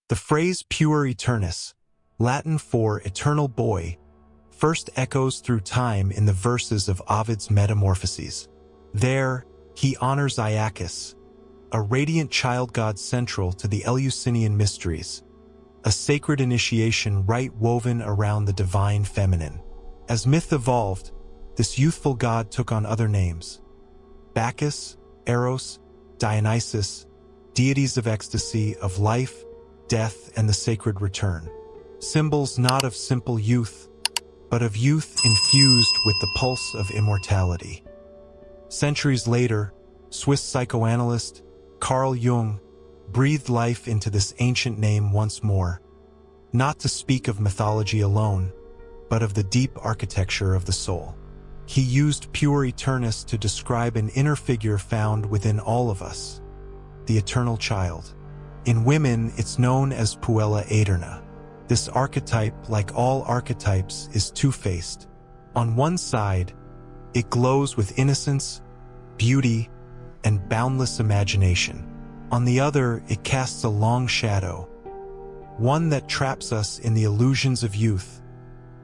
The phrase Puer Aeternus, Latin for eternal boy, first echoes through time in the verses of Ovid's Metamorphoses. There, he honors Iacchus, a radiant child god central to the Eleusinian mysteries, a sacred initiation rite woven around the divine feminine. As myth evolved, this youthful god took on other names: Bacchus, Eros, Dionysus, deities of ecstasy, of life, death, and the sacred return. Symbols not of simple youth, but of youth infused with the pulse of immortality. Centuries later, Swiss psychoanalyst Carl Jung breathed life into this ancient name once more, not to speak of mythology alone, but of the deep architecture of the soul. He used Puer Aeternus to describe an inner figure found within all of us, the eternal child. In women, it's known as Puer Aeternus. This archetype, like all archetypes, is two-faced. On one side, it glows with innocence, beauty, and boundless imagination. On the other, it casts a long shadow, one that traps us in the illusions of youth,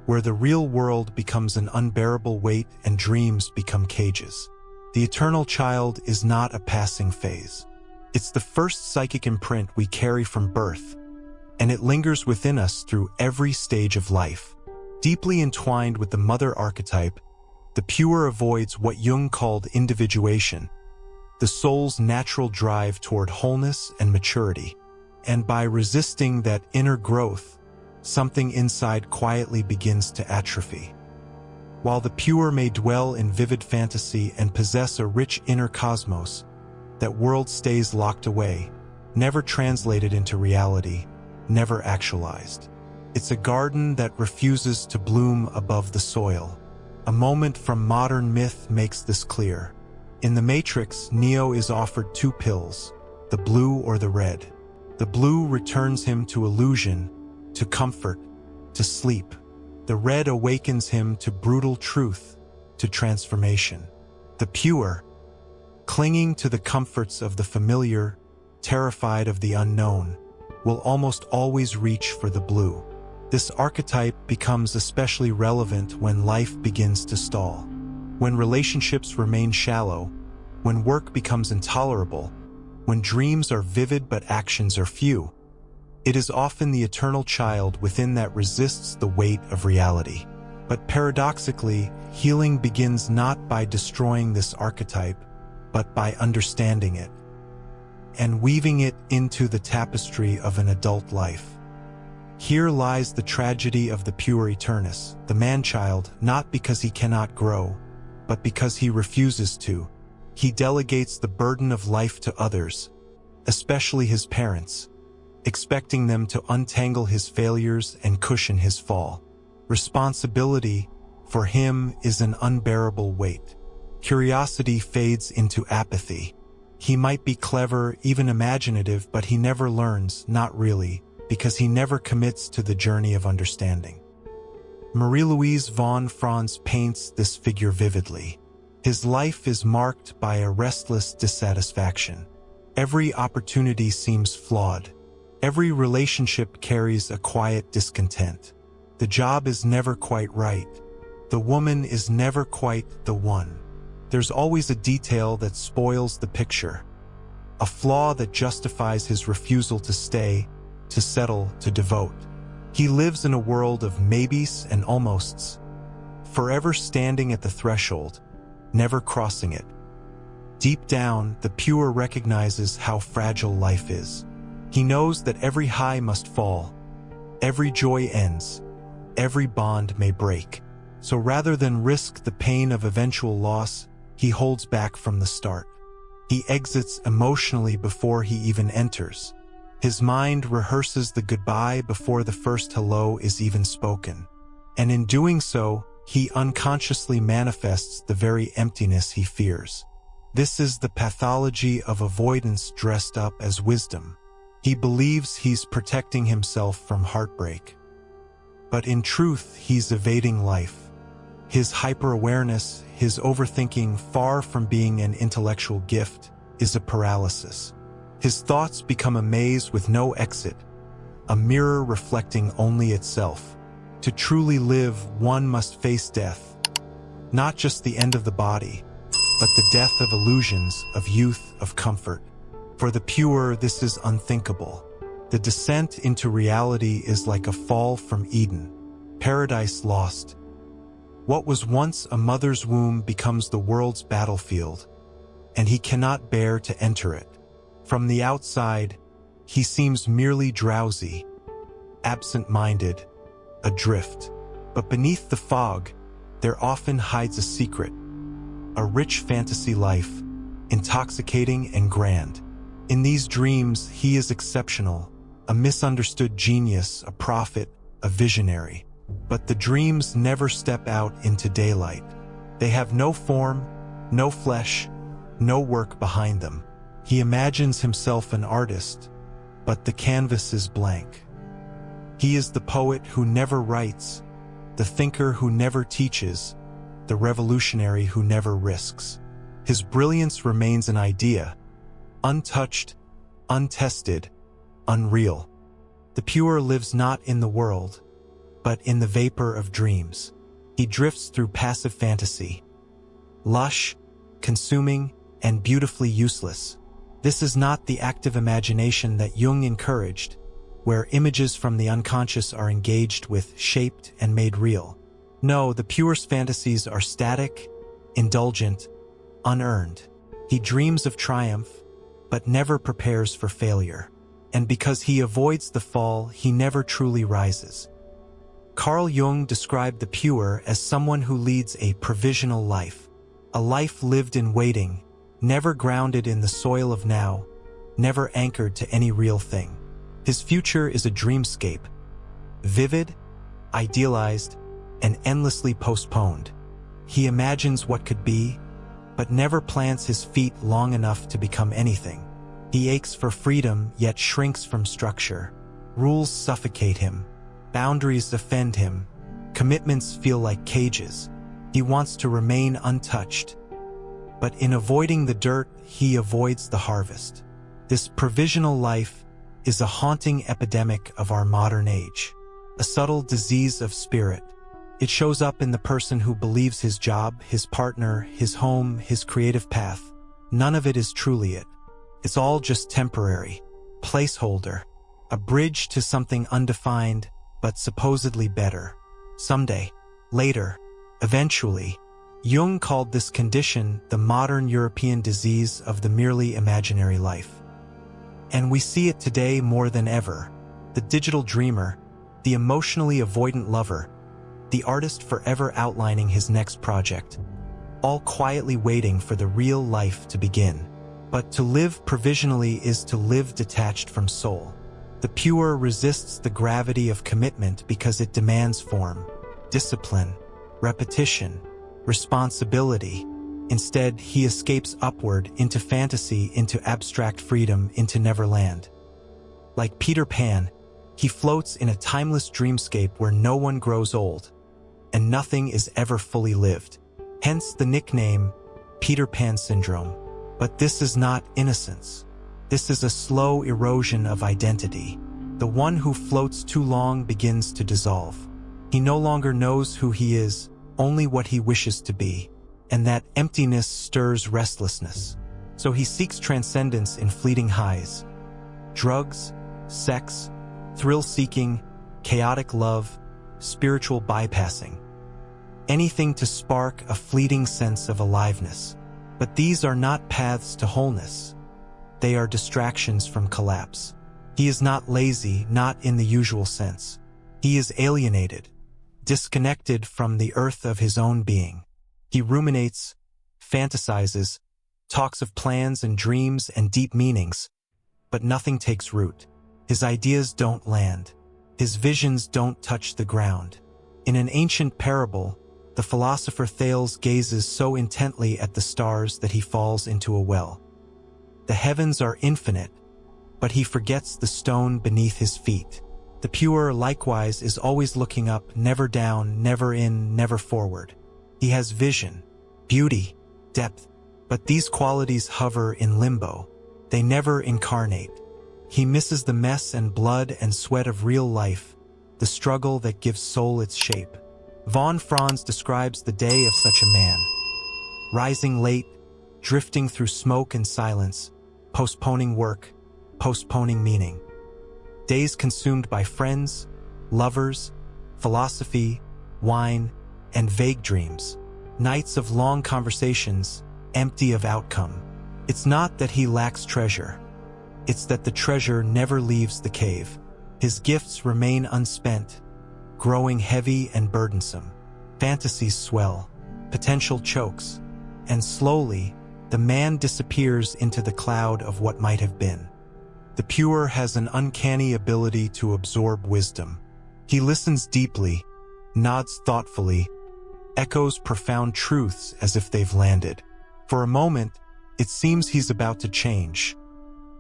where the real world becomes an unbearable weight and dreams become cages. The eternal child is not a passing phase. It's the first psychic imprint we carry from birth, and it lingers within us through every stage of life. Deeply entwined with the mother archetype, the Puer avoids what Jung called individuation, the soul's natural drive toward wholeness and maturity. And by resisting that inner growth, something inside quietly begins to atrophy. While the Puer may dwell in vivid fantasy and possess a rich inner cosmos, that world stays locked away, never translated into reality, never actualized. It's a garden that refuses to bloom above the soil. A moment from modern myth makes this clear. In The Matrix, Neo is offered two pills, the blue or the red. The blue returns him to illusion, to comfort, to sleep. The red awakens him to brutal truth, to transformation. The Puer, clinging to the comforts of the familiar, terrified of the unknown, will almost always reach for the blue. This archetype becomes especially relevant when life begins to stall. When relationships remain shallow, when work becomes intolerable, when dreams are vivid but actions are few, it is often the eternal child within that resists the weight of reality. But paradoxically, healing begins not by destroying this archetype, but by understanding it and weaving it into the tapestry of an adult life. Here lies the tragedy of the Puer Aeternus, the man-child, not because he cannot grow, but because he refuses to. He delegates the burden of life to others, especially his parents, expecting them to untangle his failures and cushion his fall. Responsibility, for him, is an unbearable weight. Curiosity fades into apathy. He might be clever, even imaginative, but he never learns, not really, because he never commits to the journey of understanding. Marie-Louise von Franz paints this figure vividly. His life is marked by a restless dissatisfaction. Every opportunity seems flawed. Every relationship carries a quiet discontent. The job is never quite right. The woman is never quite the one. There's always a detail that spoils the picture, a flaw that justifies his refusal to stay, to settle, to devote. He lives in a world of maybes and almosts, forever standing at the threshold, never crossing it. Deep down, the Puer recognizes how fragile life is. He knows that every high must fall, every joy ends, every bond may break. So rather than risk the pain of eventual loss, he holds back from the start. He exits emotionally before he even enters. His mind rehearses the goodbye before the first hello is even spoken. And in doing so, he unconsciously manifests the very emptiness he fears. This is the pathology of avoidance dressed up as wisdom. He believes he's protecting himself from heartbreak. But in truth, he's evading life. His hyper-awareness, his overthinking, far from being an intellectual gift, is a paralysis. His thoughts become a maze with no exit, a mirror reflecting only itself. To truly live, one must face death. Not just the end of the body, but the death of illusions, of youth, of comfort. For the pure, this is unthinkable. The descent into reality is like a fall from Eden, paradise lost. What was once a mother's womb becomes the world's battlefield, and he cannot bear to enter it. From the outside, he seems merely drowsy, absent-minded, adrift. But beneath the fog, there often hides a secret, a rich fantasy life, intoxicating and grand. In these dreams, he is exceptional, a misunderstood genius, a prophet, a visionary. But the dreams never step out into daylight. They have no form, no flesh, no work behind them. He imagines himself an artist, but the canvas is blank. He is the poet who never writes, the thinker who never teaches, the revolutionary who never risks. His brilliance remains an idea, untouched, untested, unreal. The pure lives not in the world, but in the vapor of dreams. He drifts through passive fantasy, lush, consuming, and beautifully useless. This is not the active imagination that Jung encouraged, where images from the unconscious are engaged with, shaped, and made real. No, the pure's fantasies are static, indulgent, unearned. He dreams of triumph, but never prepares for failure. And because he avoids the fall, he never truly rises. Carl Jung described the pure as someone who leads a provisional life, a life lived in waiting, never grounded in the soil of now, never anchored to any real thing. His future is a dreamscape, vivid, idealized, and endlessly postponed. He imagines what could be, but never plants his feet long enough to become anything. He aches for freedom, yet shrinks from structure. Rules suffocate him. Boundaries offend him. Commitments feel like cages. He wants to remain untouched. But in avoiding the dirt, he avoids the harvest. This provisional life is a haunting epidemic of our modern age, a subtle disease of spirit. It shows up in the person who believes his job, his partner, his home, his creative path. None of it is truly it. It's all just temporary, placeholder, a bridge to something undefined, but supposedly better. Someday, later, eventually. Jung called this condition the modern European disease of the merely imaginary life. And we see it today more than ever. The digital dreamer, the emotionally avoidant lover, the artist forever outlining his next project, all quietly waiting for the real life to begin. But to live provisionally is to live detached from soul. The pure resists the gravity of commitment because it demands form, discipline, repetition, responsibility. Instead, he escapes upward into fantasy, into abstract freedom, into Neverland. Like Peter Pan, he floats in a timeless dreamscape where no one grows old, and nothing is ever fully lived. Hence the nickname, Peter Pan syndrome. But this is not innocence. This is a slow erosion of identity. The one who floats too long begins to dissolve. He no longer knows who he is, only what he wishes to be. And that emptiness stirs restlessness. So he seeks transcendence in fleeting highs. Drugs, sex, thrill-seeking, chaotic love, spiritual bypassing. Anything to spark a fleeting sense of aliveness. But these are not paths to wholeness. They are distractions from collapse. He is not lazy, not in the usual sense. He is alienated, disconnected from the earth of his own being. He ruminates, fantasizes, talks of plans and dreams and deep meanings, but nothing takes root. His ideas don't land. His visions don't touch the ground. In an ancient parable, the philosopher Thales gazes so intently at the stars that he falls into a well. The heavens are infinite, but he forgets the stone beneath his feet. The pure, likewise, is always looking up, never down, never in, never forward. He has vision, beauty, depth, but these qualities hover in limbo. They never incarnate. He misses the mess and blood and sweat of real life, the struggle that gives soul its shape. Von Franz describes the day of such a man. Rising late, drifting through smoke and silence, postponing work, postponing meaning. Days consumed by friends, lovers, philosophy, wine, and vague dreams. Nights of long conversations, empty of outcome. It's not that he lacks treasure. It's that the treasure never leaves the cave. His gifts remain unspent, growing heavy and burdensome. Fantasies swell, potential chokes, and slowly, the man disappears into the cloud of what might have been. The Puer has an uncanny ability to absorb wisdom. He listens deeply, nods thoughtfully, echoes profound truths as if they've landed. For a moment, it seems he's about to change,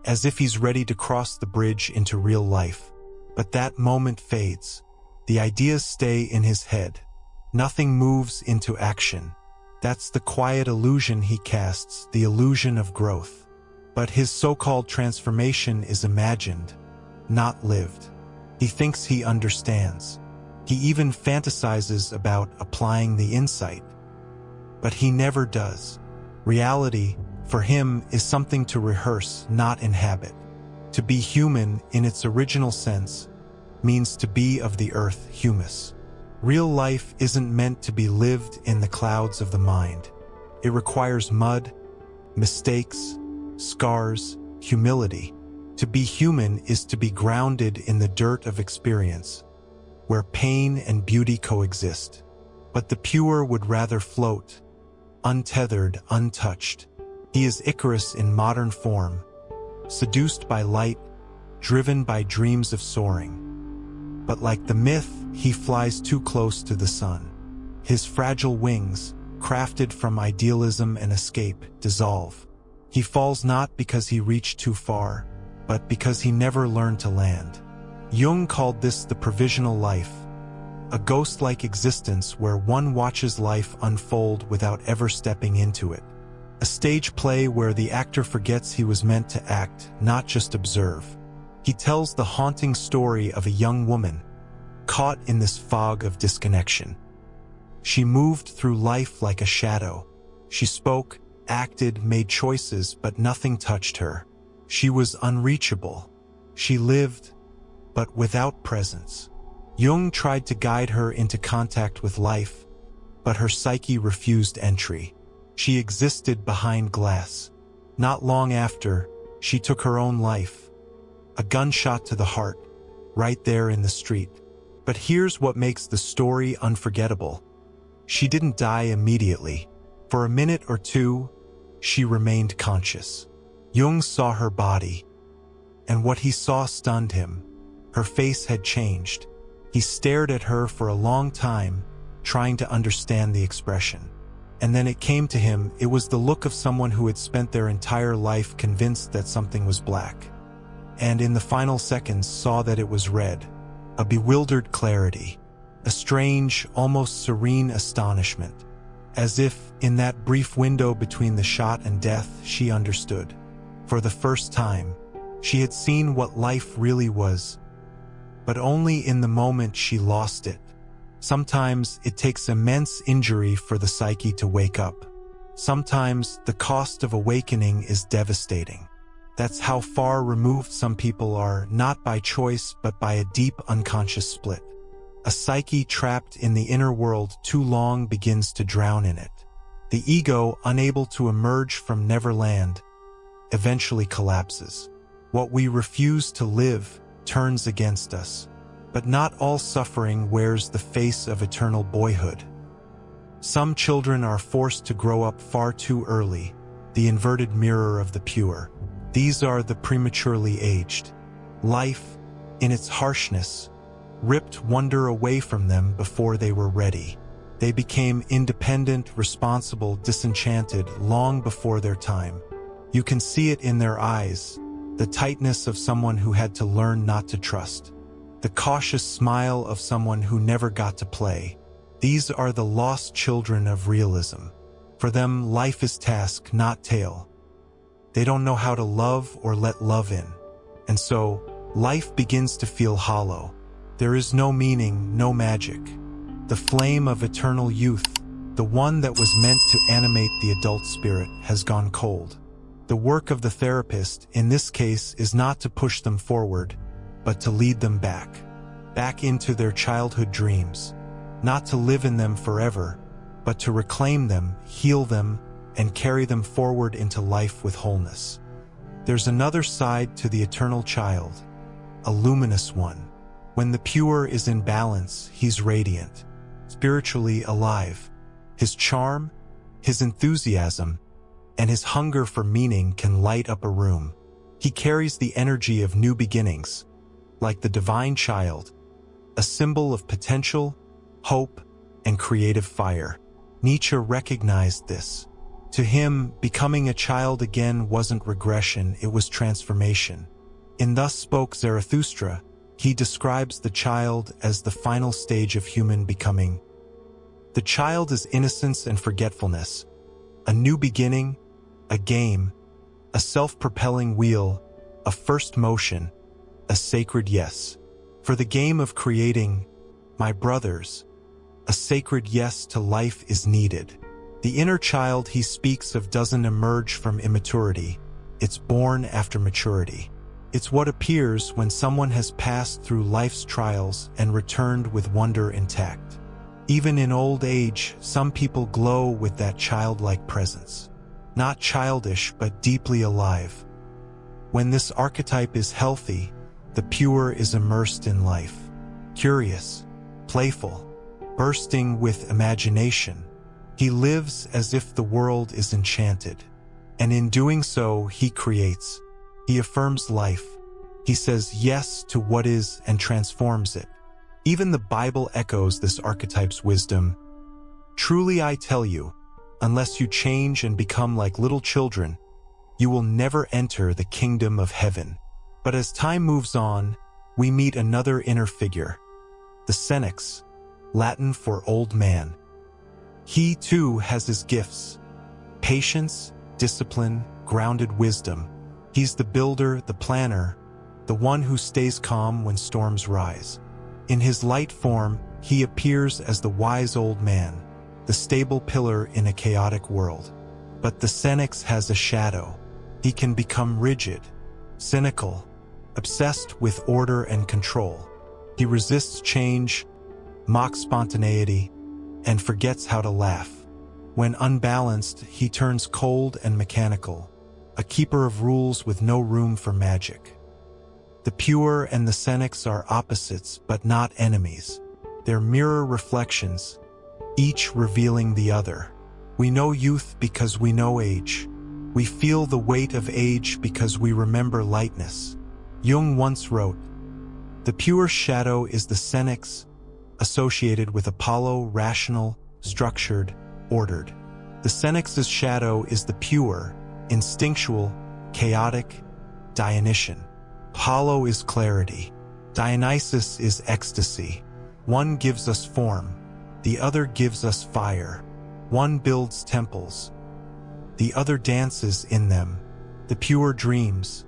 as if he's ready to cross the bridge into real life. But that moment fades. The ideas stay in his head. Nothing moves into action. That's the quiet illusion he casts, the illusion of growth. But his so-called transformation is imagined, not lived. He thinks he understands. He even fantasizes about applying the insight. But he never does. Reality, for him, is something to rehearse, not inhabit. To be human, in its original sense, means to be of the earth, humus. Real life isn't meant to be lived in the clouds of the mind. It requires mud, mistakes, scars, humility. To be human is to be grounded in the dirt of experience, where pain and beauty coexist. But the Puer would rather float, untethered, untouched. He is Icarus in modern form, seduced by light, driven by dreams of soaring. But like the myth, he flies too close to the sun. His fragile wings, crafted from idealism and escape, dissolve. He falls not because he reached too far, but because he never learned to land. Jung called this the provisional life, a ghost-like existence where one watches life unfold without ever stepping into it. A stage play where the actor forgets he was meant to act, not just observe. He tells the haunting story of a young woman, caught in this fog of disconnection. She moved through life like a shadow. She spoke, acted, made choices, but nothing touched her. She was unreachable. She lived, but without presence. Jung tried to guide her into contact with life, but her psyche refused entry. She existed behind glass. Not long after, she took her own life. A gunshot to the heart, right there in the street. But here's what makes the story unforgettable. She didn't die immediately. For a minute or two, she remained conscious. Jung saw her body, and what he saw stunned him. Her face had changed. He stared at her for a long time, trying to understand the expression. And then it came to him, it was the look of someone who had spent their entire life convinced that something was black. And in the final seconds saw that it was red. A bewildered clarity. A strange, almost serene astonishment. As if, in that brief window between the shot and death, she understood. For the first time, she had seen what life really was. But only in the moment she lost it. Sometimes it takes immense injury for the psyche to wake up. Sometimes the cost of awakening is devastating. That's how far removed some people are, not by choice but by a deep unconscious split. A psyche trapped in the inner world too long begins to drown in it. The ego, unable to emerge from Neverland, eventually collapses. What we refuse to live turns against us. But not all suffering wears the face of eternal boyhood. Some children are forced to grow up far too early, the inverted mirror of the Puer. These are the prematurely aged. Life, in its harshness, ripped wonder away from them before they were ready. They became independent, responsible, disenchanted long before their time. You can see it in their eyes, the tightness of someone who had to learn not to trust. The cautious smile of someone who never got to play. These are the lost children of realism. For them, life is task, not tale. They don't know how to love or let love in. And so, life begins to feel hollow. There is no meaning, no magic. The flame of eternal youth, the one that was meant to animate the adult spirit, has gone cold. The work of the therapist, in this case, is not to push them forward, but to lead them back into their childhood dreams. Not to live in them forever, but to reclaim them, heal them, and carry them forward into life with wholeness. There's another side to the eternal child, a luminous one. When the pure is in balance, he's radiant, spiritually alive. His charm, his enthusiasm, and his hunger for meaning can light up a room. He carries the energy of new beginnings, like the divine child, a symbol of potential, hope, and creative fire. Nietzsche recognized this. To him, becoming a child again wasn't regression, it was transformation. In Thus Spoke Zarathustra, he describes the child as the final stage of human becoming. The child is innocence and forgetfulness, a new beginning, a game, a self-propelling wheel, a first motion, a sacred yes. For the game of creating, my brothers, a sacred yes to life is needed. The inner child he speaks of doesn't emerge from immaturity, it's born after maturity. It's what appears when someone has passed through life's trials and returned with wonder intact. Even in old age, some people glow with that childlike presence. Not childish, but deeply alive. When this archetype is healthy, the pure is immersed in life. Curious, playful, bursting with imagination. He lives as if the world is enchanted. And in doing so, he creates. He affirms life. He says yes to what is and transforms it. Even the Bible echoes this archetype's wisdom. Truly I tell you, unless you change and become like little children, you will never enter the kingdom of heaven. But as time moves on, we meet another inner figure, the Senex, Latin for old man. He too has his gifts: patience, discipline, grounded wisdom. He's the builder, the planner, the one who stays calm when storms rise. In his light form, he appears as the wise old man, the stable pillar in a chaotic world. But the Senex has a shadow. He can become rigid, cynical, obsessed with order and control. He resists change, mocks spontaneity, and forgets how to laugh. When unbalanced, he turns cold and mechanical, a keeper of rules with no room for magic. The pure and the Senex are opposites, but not enemies. They're mirror reflections, each revealing the other. We know youth because we know age. We feel the weight of age because we remember lightness. Jung once wrote, "The pure shadow is the Senex, associated with Apollo, rational, structured, ordered. The Senex's shadow is the pure, instinctual, chaotic, Dionysian. Apollo is clarity. Dionysus is ecstasy. One gives us form, the other gives us fire. One builds temples, the other dances in them. The pure dreams,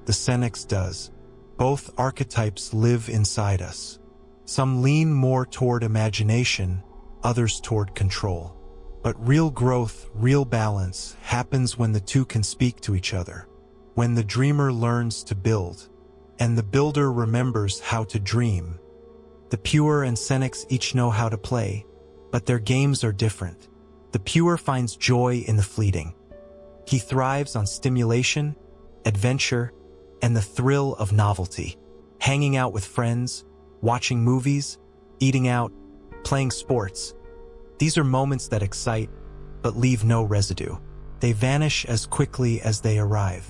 the Senex does. Both archetypes live inside us. Some lean more toward imagination, others toward control. But real growth, real balance, happens when the two can speak to each other. When the dreamer learns to build, and the builder remembers how to dream. The pure and Senex each know how to play, but their games are different. The pure finds joy in the fleeting. He thrives on stimulation, adventure, and the thrill of novelty. Hanging out with friends, watching movies, eating out, playing sports. These are moments that excite, but leave no residue. They vanish as quickly as they arrive.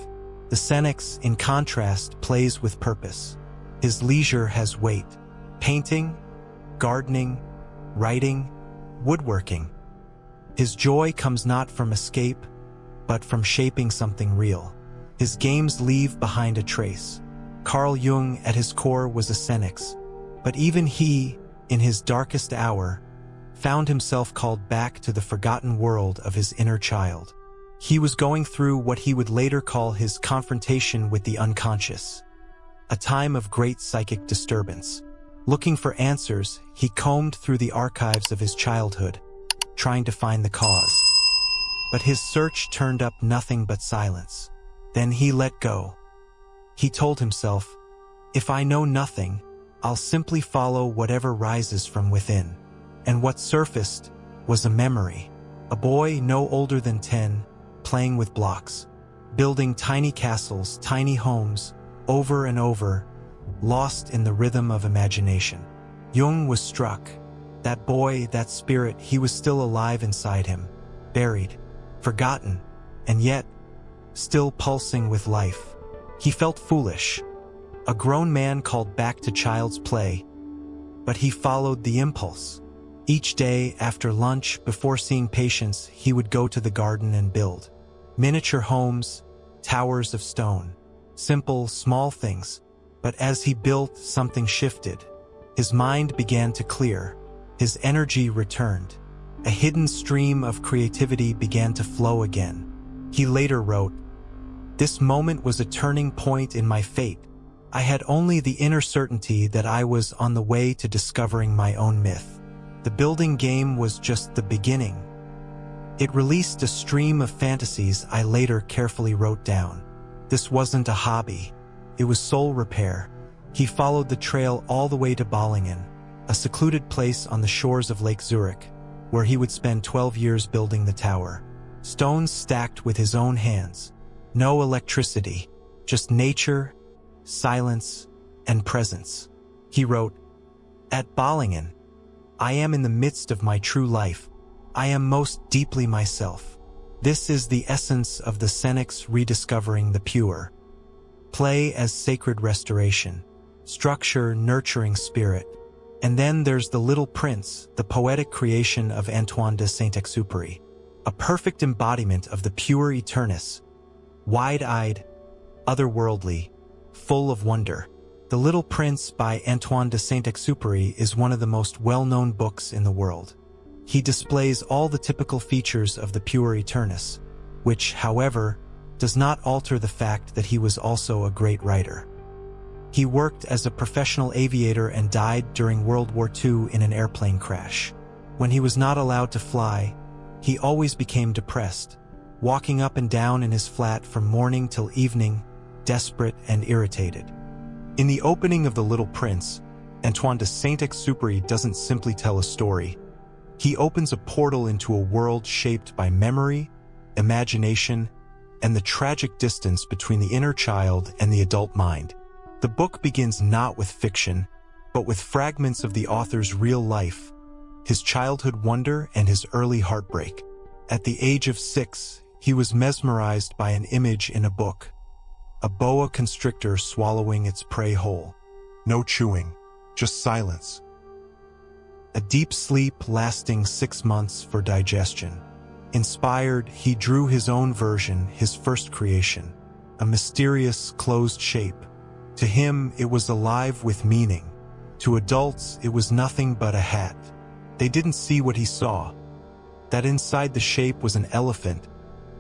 The Senex, in contrast, plays with purpose. His leisure has weight. Painting, gardening, writing, woodworking. His joy comes not from escape, but from shaping something real. His games leave behind a trace. Carl Jung, at his core, was a Senex, but even he, in his darkest hour, found himself called back to the forgotten world of his inner child. He was going through what he would later call his confrontation with the unconscious. a time of great psychic disturbance. Looking for answers, he combed through the archives of his childhood, trying to find the cause. But his search turned up nothing but silence. Then he let go. He told himself, "If I know nothing, I'll simply follow whatever rises from within." And what surfaced was a memory. A boy no older than 10, playing with blocks, building tiny castles, tiny homes, over and over, lost in the rhythm of imagination. Jung was struck. That boy, that spirit, he was still alive inside him, buried, forgotten, and yet, still pulsing with life. He felt foolish. A grown man called back to child's play, but he followed the impulse. Each day, after lunch, before seeing patients, he would go to the garden and build miniature homes, towers of stone, simple, small things. But as he built, something shifted. His mind began to clear. His energy returned. A hidden stream of creativity began to flow again. He later wrote, "This moment was a turning point in my fate. I had only the inner certainty that I was on the way to discovering my own myth. The building game was just the beginning." It released a stream of fantasies I later carefully wrote down. This wasn't a hobby. It was soul repair. He followed the trail all the way to Bollingen, a secluded place on the shores of Lake Zurich, where he would spend 12 years building the tower. Stones stacked with his own hands. No electricity, just nature, silence, and presence. He wrote, "At Bollingen, I am in the midst of my true life. I am most deeply myself. This is the essence of the Senex rediscovering the pure. Play as sacred restoration, structure nurturing spirit. And then there's The Little Prince, the poetic creation of Antoine de Saint-Exupéry, a perfect embodiment of the Puer Aeternus, wide-eyed, otherworldly, full of wonder. The Little Prince by Antoine de Saint-Exupéry is one of the most well-known books in the world. He displays all the typical features of the Puer Aeternus, which, however, does not alter the fact that he was also a great writer. He worked as a professional aviator and died during World War II in an airplane crash. When he was not allowed to fly, he always became depressed, walking up and down in his flat from morning till evening, desperate and irritated. In the opening of The Little Prince, Antoine de Saint-Exupéry doesn't simply tell a story. He opens a portal into a world shaped by memory, imagination, and the tragic distance between the inner child and the adult mind. The book begins not with fiction, but with fragments of the author's real life, his childhood wonder and his early heartbreak. At the age of 6, he was mesmerized by an image in a book, a boa constrictor swallowing its prey whole. No chewing, just silence. A deep sleep lasting 6 months for digestion. Inspired, he drew his own version, his first creation, a mysterious, closed shape. To him, it was alive with meaning. To adults, it was nothing but a hat. They didn't see what he saw. That inside the shape was an elephant,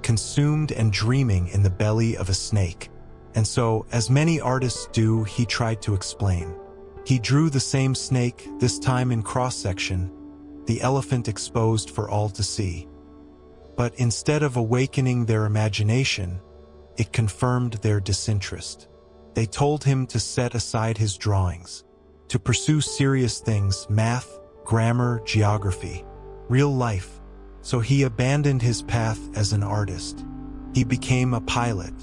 consumed and dreaming in the belly of a snake. And so, as many artists do, he tried to explain. He drew the same snake, this time in cross-section, the elephant exposed for all to see. But instead of awakening their imagination, it confirmed their disinterest. They told him to set aside his drawings, to pursue serious things, math, grammar, geography, real life. So he abandoned his path as an artist. He became a pilot,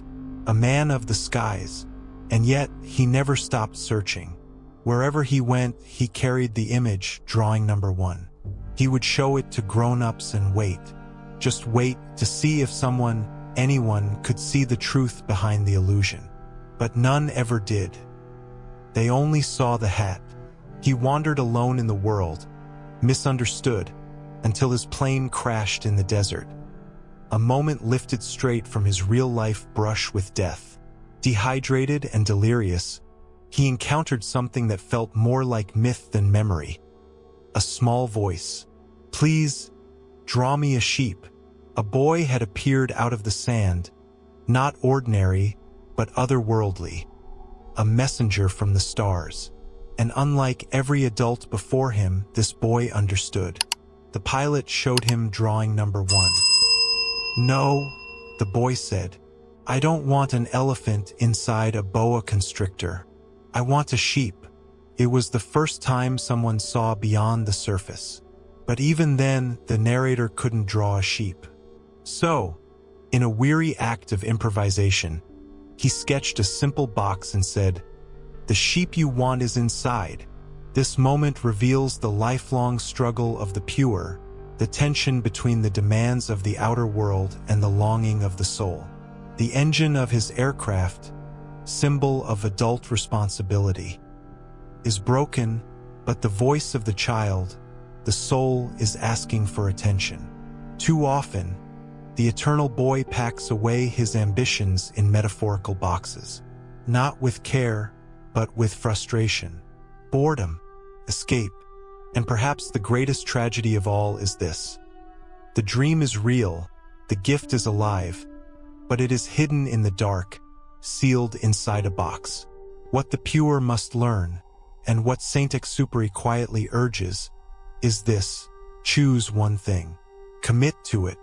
a man of the skies, and yet he never stopped searching. Wherever he went, he carried the image, drawing number 1. He would show it to grown-ups and wait. Just wait to see if someone, anyone, could see the truth behind the illusion. But none ever did. They only saw the hat. He wandered alone in the world, misunderstood, until his plane crashed in the desert. A moment lifted straight from his real-life brush with death. Dehydrated and delirious, he encountered something that felt more like myth than memory. A small voice. "Please, draw me a sheep." A boy had appeared out of the sand, not ordinary, but otherworldly. a messenger from the stars. And unlike every adult before him, this boy understood. The pilot showed him drawing number 1. "No," the boy said. "I don't want an elephant inside a boa constrictor. I want a sheep." It was the first time someone saw beyond the surface. But even then, the narrator couldn't draw a sheep. So, in a weary act of improvisation, he sketched a simple box and said, "The sheep you want is inside." This moment reveals the lifelong struggle of the Puer, the tension between the demands of the outer world and the longing of the soul. The engine of his aircraft, symbol of adult responsibility, is broken, but the voice of the child, the soul, is asking for attention. Too often, the eternal boy packs away his ambitions in metaphorical boxes, not with care, but with frustration, boredom, escape, and perhaps the greatest tragedy of all is this. The dream is real, the gift is alive, but it is hidden in the dark, sealed inside a box. What the Puer must learn, and what Saint-Exupéry quietly urges, is this: choose one thing. Commit to it.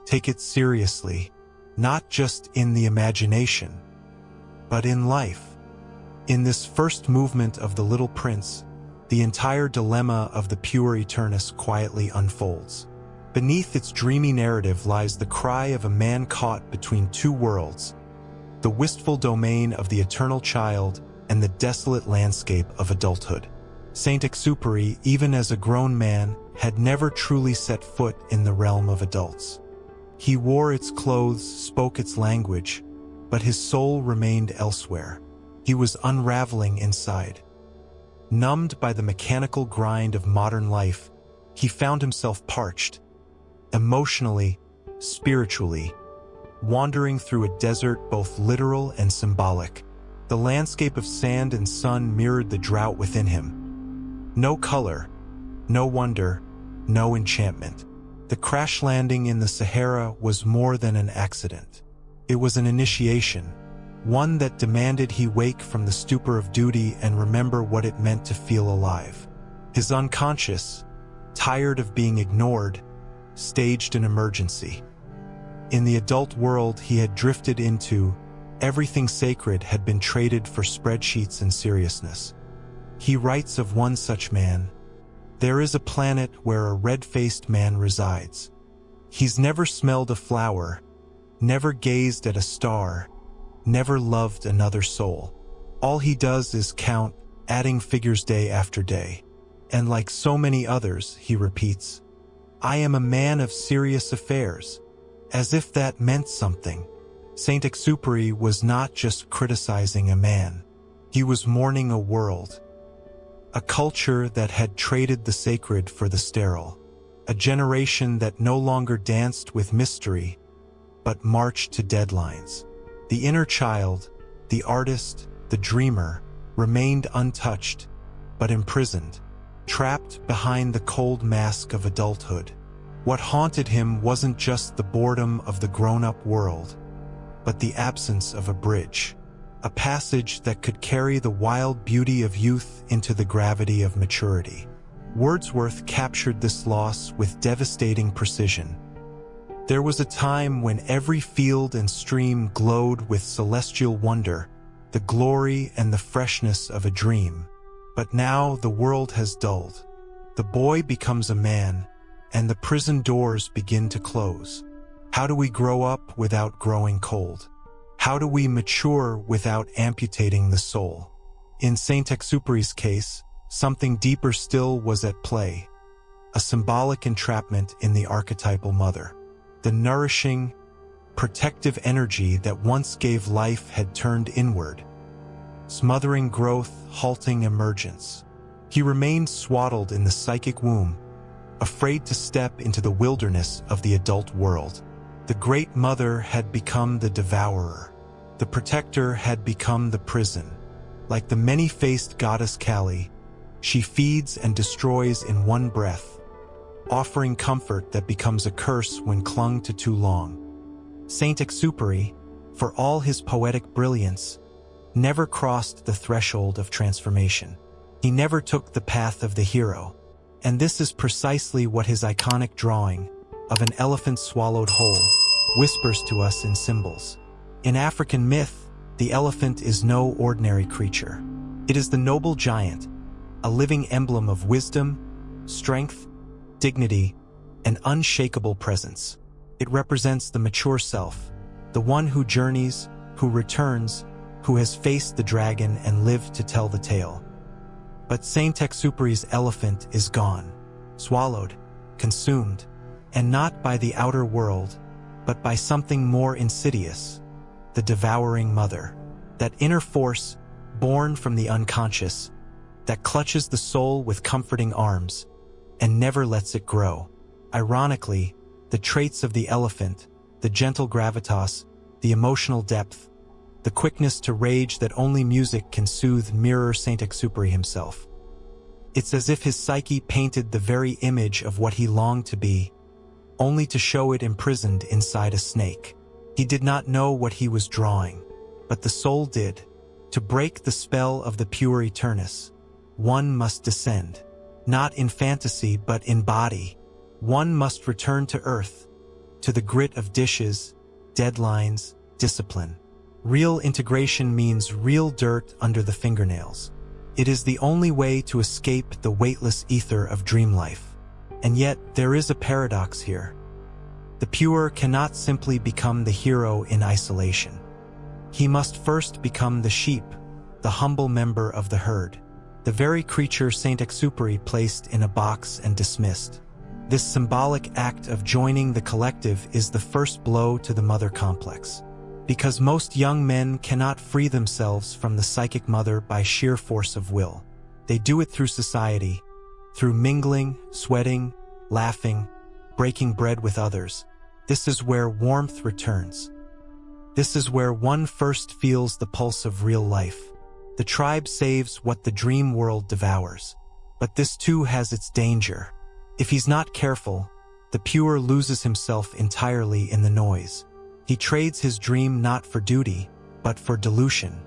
Take it seriously, not just in the imagination, but in life. In this first movement of The Little Prince, the entire dilemma of the Puer Aeternus quietly unfolds. Beneath its dreamy narrative lies the cry of a man caught between two worlds, the wistful domain of the eternal child and the desolate landscape of adulthood. Saint-Exupéry, even as a grown man, had never truly set foot in the realm of adults. He wore its clothes, spoke its language, but his soul remained elsewhere. He was unraveling inside. Numbed by the mechanical grind of modern life, he found himself parched, emotionally, spiritually, wandering through a desert both literal and symbolic. The landscape of sand and sun mirrored the drought within him. No color, no wonder, no enchantment. The crash landing in the Sahara was more than an accident. It was an initiation, one that demanded he wake from the stupor of duty and remember what it meant to feel alive. His unconscious, tired of being ignored, staged an emergency. In the adult world he had drifted into, everything sacred had been traded for spreadsheets and seriousness. He writes of one such man: "There is a planet where a red-faced man resides. He's never smelled a flower, never gazed at a star, never loved another soul. All he does is count, adding figures day after day. And like so many others," he repeats, "I am a man of serious affairs," as if that meant something. Saint-Exupéry was not just criticizing a man. He was mourning a world, a culture that had traded the sacred for the sterile, a generation that no longer danced with mystery, but marched to deadlines. The inner child, the artist, the dreamer, remained untouched, but imprisoned, trapped behind the cold mask of adulthood. What haunted him wasn't just the boredom of the grown-up world, but the absence of a bridge, a passage that could carry the wild beauty of youth into the gravity of maturity. Wordsworth captured this loss with devastating precision. There was a time when every field and stream glowed with celestial wonder, the glory and the freshness of a dream. But now the world has dulled. The boy becomes a man, and the prison doors begin to close. How do we grow up without growing cold? How do we mature without amputating the soul? In Saint-Exupéry's case, something deeper still was at play, a symbolic entrapment in the archetypal mother. The nourishing, protective energy that once gave life had turned inward, smothering growth, halting emergence. He remained swaddled in the psychic womb, afraid to step into the wilderness of the adult world. The great mother had become the devourer. The protector had become the prison. Like the many-faced goddess Kali, she feeds and destroys in one breath, offering comfort that becomes a curse when clung to too long. Saint-Exupéry, for all his poetic brilliance, never crossed the threshold of transformation. He never took the path of the hero. And this is precisely what his iconic drawing of an elephant swallowed whole whispers to us in symbols. In African myth, the elephant is no ordinary creature. It is the noble giant, a living emblem of wisdom, strength, dignity, and unshakable presence. It represents the mature self, the one who journeys, who returns, who has faced the dragon and lived to tell the tale. But Saint-Exupéry's elephant is gone, swallowed, consumed, and not by the outer world, but by something more insidious, the devouring mother, that inner force born from the unconscious, that clutches the soul with comforting arms and never lets it grow. Ironically, the traits of the elephant, the gentle gravitas, the emotional depth, the quickness to rage that only music can soothe mirror Saint-Exupéry himself. It's as if his psyche painted the very image of what he longed to be, only to show it imprisoned inside a snake. He did not know what he was drawing, but the soul did. To break the spell of the Puer Aeternus, one must descend, not in fantasy but in body. One must return to earth, to the grit of dishes, deadlines, discipline. Real integration means real dirt under the fingernails. It is the only way to escape the weightless ether of dream life. And yet, there is a paradox here. The pure cannot simply become the hero in isolation. He must first become the sheep, the humble member of the herd, the very creature Saint-Exupéry placed in a box and dismissed. This symbolic act of joining the collective is the first blow to the mother complex. Because most young men cannot free themselves from the psychic mother by sheer force of will. They do it through society, through mingling, sweating, laughing, breaking bread with others. This is where warmth returns. This is where one first feels the pulse of real life. The tribe saves what the dream world devours. But this too has its danger. If he's not careful, the pure loses himself entirely in the noise. He trades his dream not for duty, but for dilution.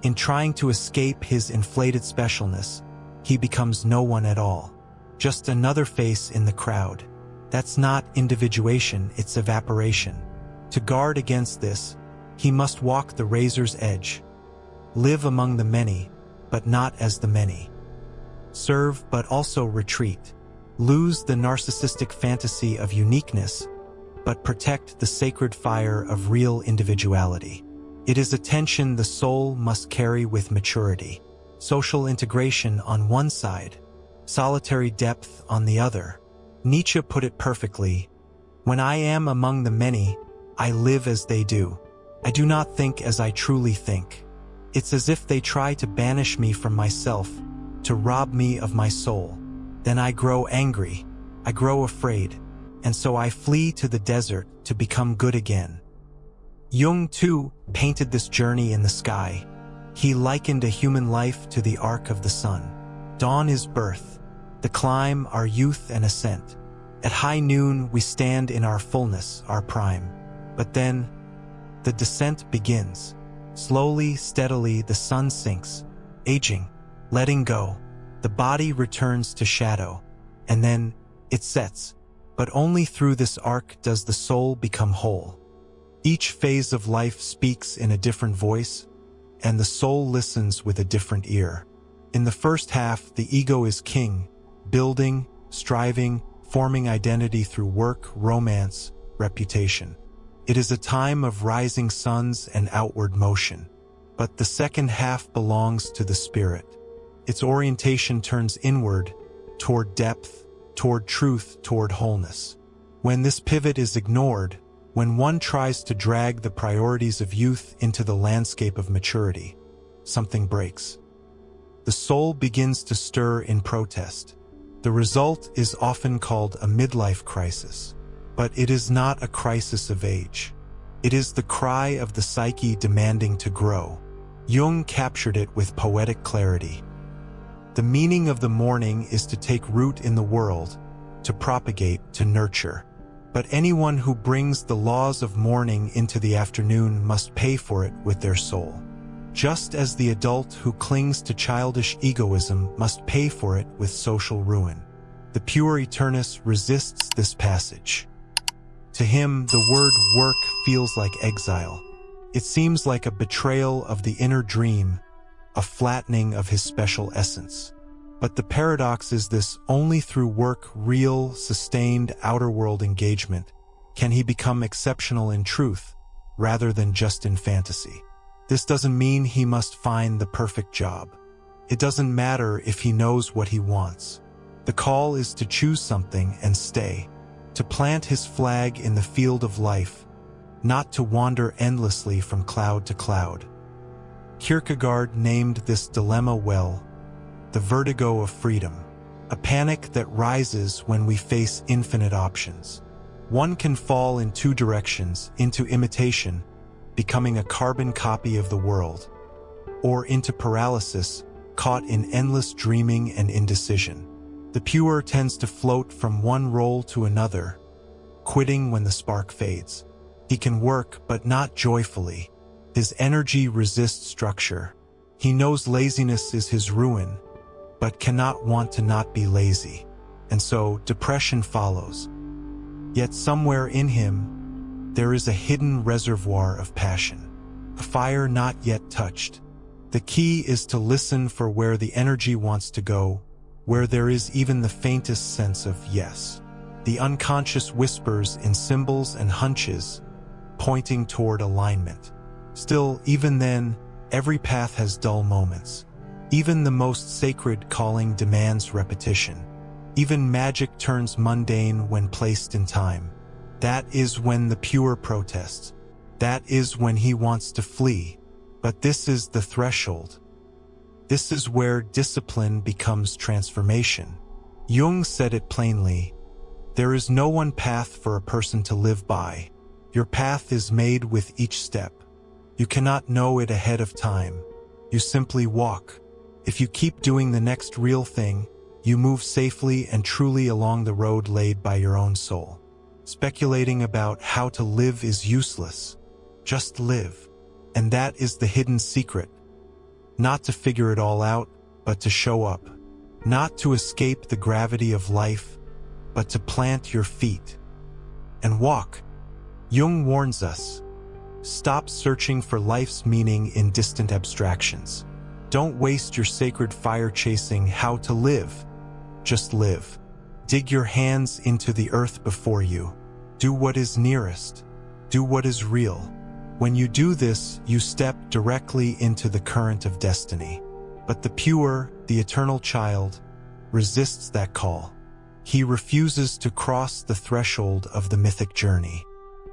In trying to escape his inflated specialness, he becomes no one at all. Just another face in the crowd. That's not individuation, it's evaporation. To guard against this, he must walk the razor's edge. Live among the many, but not as the many. Serve but also retreat. Lose the narcissistic fantasy of uniqueness, but protect the sacred fire of real individuality. It is a tension the soul must carry with maturity. Social integration on one side, solitary depth on the other. Nietzsche put it perfectly, "When I am among the many, I live as they do. I do not think as I truly think. It's as if they try to banish me from myself, to rob me of my soul. Then I grow angry, I grow afraid, and so I flee to the desert to become good again." Jung, too, painted this journey in the sky. He likened a human life to the arc of the sun. Dawn is birth, the climb our youth and ascent. At high noon we stand in our fullness, our prime. But then, the descent begins. Slowly, steadily, the sun sinks, aging, letting go. The body returns to shadow, and then it sets. But only through this arc does the soul become whole. Each phase of life speaks in a different voice, and the soul listens with a different ear. In the first half, the ego is king, building, striving, forming identity through work, romance, reputation. It is a time of rising suns and outward motion. But the second half belongs to the spirit. Its orientation turns inward, toward depth, toward truth, toward wholeness. When this pivot is ignored, when one tries to drag the priorities of youth into the landscape of maturity, something breaks. The soul begins to stir in protest. The result is often called a midlife crisis. But it is not a crisis of age. It is the cry of the psyche demanding to grow. Jung captured it with poetic clarity. The meaning of the morning is to take root in the world, to propagate, to nurture. But anyone who brings the laws of morning into the afternoon must pay for it with their soul. just as the adult who clings to childish egoism must pay for it with social ruin. The Puer Aeternus resists this passage. To him, the word work feels like exile. It seems like a betrayal of the inner dream, a flattening of his special essence. But the paradox is this: only through work, real, sustained, outer-world engagement, can he become exceptional in truth, rather than just in fantasy. This doesn't mean he must find the perfect job. It doesn't matter if he knows what he wants. The call is to choose something and stay, to plant his flag in the field of life, not to wander endlessly from cloud to cloud. Kierkegaard named this dilemma well: the vertigo of freedom, a panic that rises when we face infinite options. One can fall in two directions: into imitation, becoming a carbon copy of the world, or into paralysis, caught in endless dreaming and indecision. The Puer tends to float from one role to another, quitting when the spark fades. He can work, but not joyfully. His energy resists structure. He knows laziness is his ruin, but cannot want to not be lazy. And so depression follows. Yet somewhere in him, there is a hidden reservoir of passion, a fire not yet touched. The key is to listen for where the energy wants to go, where there is even the faintest sense of yes. The unconscious whispers in symbols and hunches, pointing toward alignment. Still, even then, every path has dull moments. Even the most sacred calling demands repetition. Even magic turns mundane when placed in time. That is when the Puer protests. That is when he wants to flee. But this is the threshold. This is where discipline becomes transformation. Jung said it plainly: there is no one path for a person to live by. Your path is made with each step. You cannot know it ahead of time. You simply walk. If you keep doing the next real thing, you move safely and truly along the road laid by your own soul. Speculating about how to live is useless. Just live. And that is the hidden secret. Not to figure it all out, but to show up. Not to escape the gravity of life, but to plant your feet and walk. Jung warns us: stop searching for life's meaning in distant abstractions. Don't waste your sacred fire chasing how to live. Just live. Dig your hands into the earth before you. Do what is nearest. Do what is real. When you do this, you step directly into the current of destiny. But the Puer, the eternal child, resists that call. He refuses to cross the threshold of the mythic journey.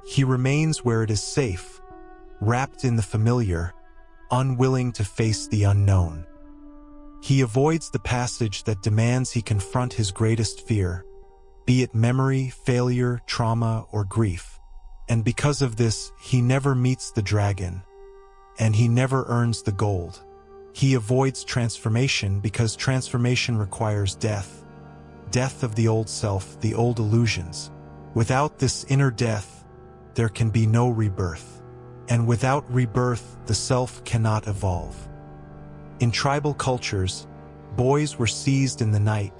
He remains where it is safe, wrapped in the familiar, unwilling to face the unknown. He avoids the passage that demands he confront his greatest fear, be it memory, failure, trauma, or grief. And because of this, he never meets the dragon, and he never earns the gold. He avoids transformation because transformation requires death. Death of the old self, the old illusions. Without this inner death, there can be no rebirth. And without rebirth, the self cannot evolve. In tribal cultures, boys were seized in the night,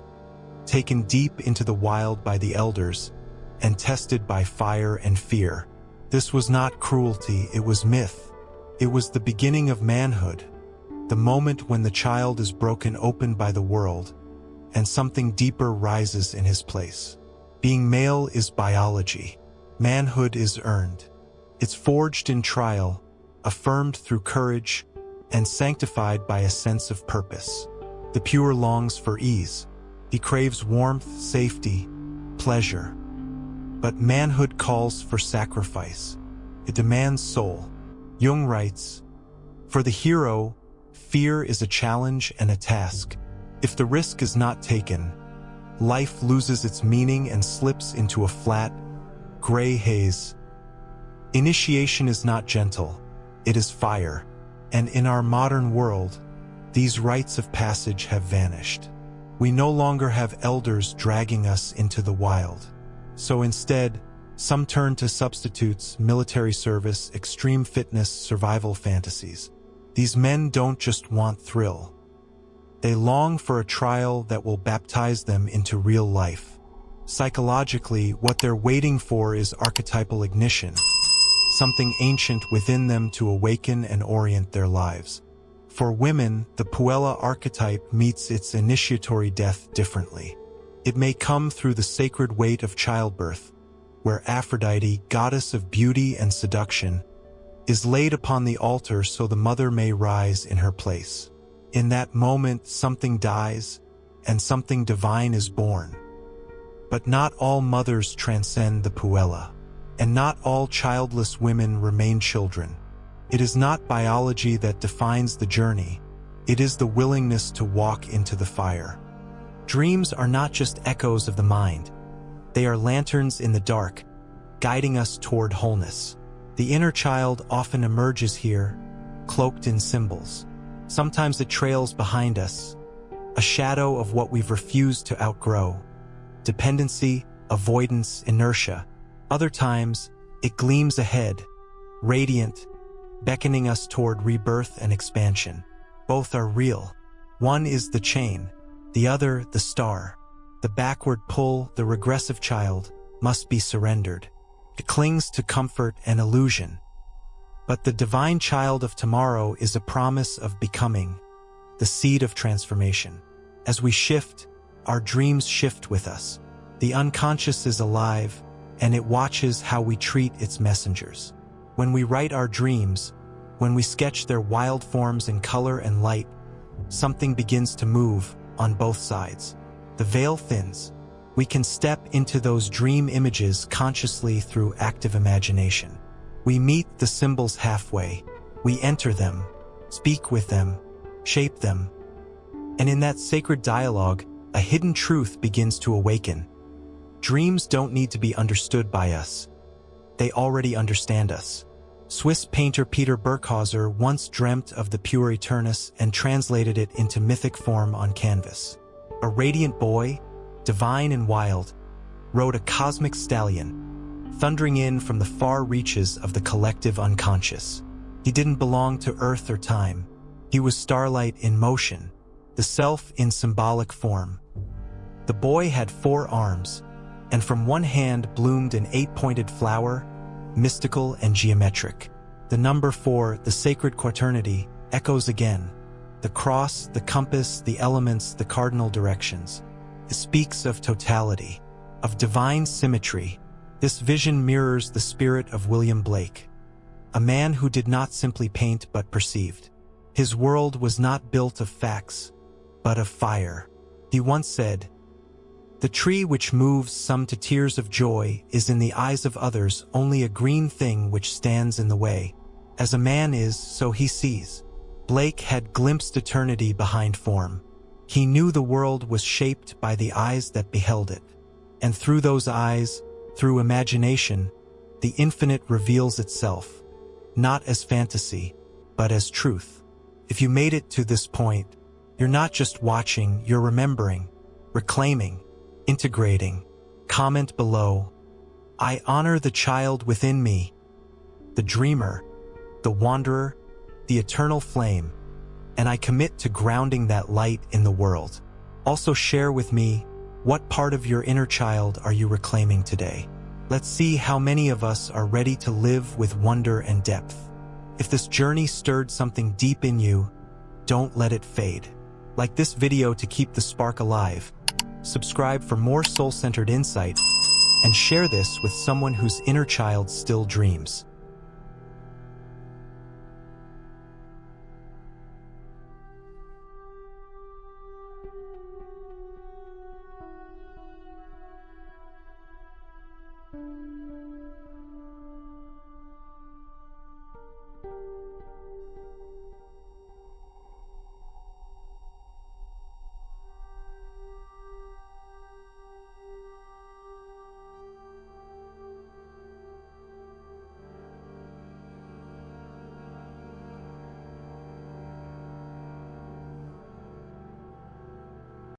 taken deep into the wild by the elders, and tested by fire and fear. This was not cruelty, it was myth. It was the beginning of manhood, the moment when the child is broken open by the world, and something deeper rises in his place. Being male is biology. Manhood is earned. It's forged in trial, affirmed through courage, and sanctified by a sense of purpose. The Puer longs for ease. He craves warmth, safety, pleasure. But manhood calls for sacrifice. It demands soul. Jung writes, "For the hero, fear is a challenge and a task. If the risk is not taken, life loses its meaning and slips into a flat, gray haze. Initiation is not gentle, it is fire. And in our modern world, these rites of passage have vanished. We no longer have elders dragging us into the wild. So instead, some turn to substitutes, military service, extreme fitness, survival fantasies. These men don't just want thrill. They long for a trial that will baptize them into real life. Psychologically, what they're waiting for is archetypal ignition, something ancient within them to awaken and orient their lives. For women, the Puer archetype meets its initiatory death differently. It may come through the sacred weight of childbirth, where Aphrodite, goddess of beauty and seduction, is laid upon the altar so the mother may rise in her place. In that moment, something dies, and something divine is born. But not all mothers transcend the Puella, and not all childless women remain children. It is not biology that defines the journey. It is the willingness to walk into the fire. Dreams are not just echoes of the mind. They are lanterns in the dark, guiding us toward wholeness. The inner child often emerges here, cloaked in symbols. Sometimes it trails behind us, a shadow of what we've refused to outgrow. Dependency, avoidance, inertia. Other times, it gleams ahead, radiant, beckoning us toward rebirth and expansion. Both are real. One is the chain, the other the star. The backward pull, the regressive child, must be surrendered. It clings to comfort and illusion. But the divine child of tomorrow is a promise of becoming, the seed of transformation. As we shift, our dreams shift with us. The unconscious is alive, and it watches how we treat its messengers. When we write our dreams, when we sketch their wild forms in color and light, something begins to move on both sides. The veil thins. We can step into those dream images consciously through active imagination. We meet the symbols halfway. We enter them, speak with them, shape them. And in that sacred dialogue, a hidden truth begins to awaken. Dreams don't need to be understood by us. They already understand us. Swiss painter Peter Burkhauser once dreamt of the Puer Aeternus and translated it into mythic form on canvas. A radiant boy, divine and wild, rode a cosmic stallion, thundering in from the far reaches of the collective unconscious. He didn't belong to earth or time. He was starlight in motion, the self in symbolic form. The boy had 4 arms, and from one hand bloomed an 8-pointed flower, mystical and geometric. The number 4, the sacred quaternity, echoes again. The cross, the compass, the elements, the cardinal directions. It speaks of totality, of divine symmetry. This vision mirrors the spirit of William Blake, a man who did not simply paint but perceived. His world was not built of facts, but of fire. He once said, "The tree which moves some to tears of joy is in the eyes of others only a green thing which stands in the way. As a man is, so he sees." Blake had glimpsed eternity behind form. He knew the world was shaped by the eyes that beheld it. And through those eyes, through imagination, the infinite reveals itself, not as fantasy, but as truth. If you made it to this point, you're not just watching, you're remembering, reclaiming, integrating. Comment below. I honor the child within me, the dreamer, the wanderer, the eternal flame, and I commit to grounding that light in the world. Also share with me, what part of your inner child are you reclaiming today? Let's see how many of us are ready to live with wonder and depth. If this journey stirred something deep in you, don't let it fade. Like this video to keep the spark alive. Subscribe for more soul-centered insight, and share this with someone whose inner child still dreams.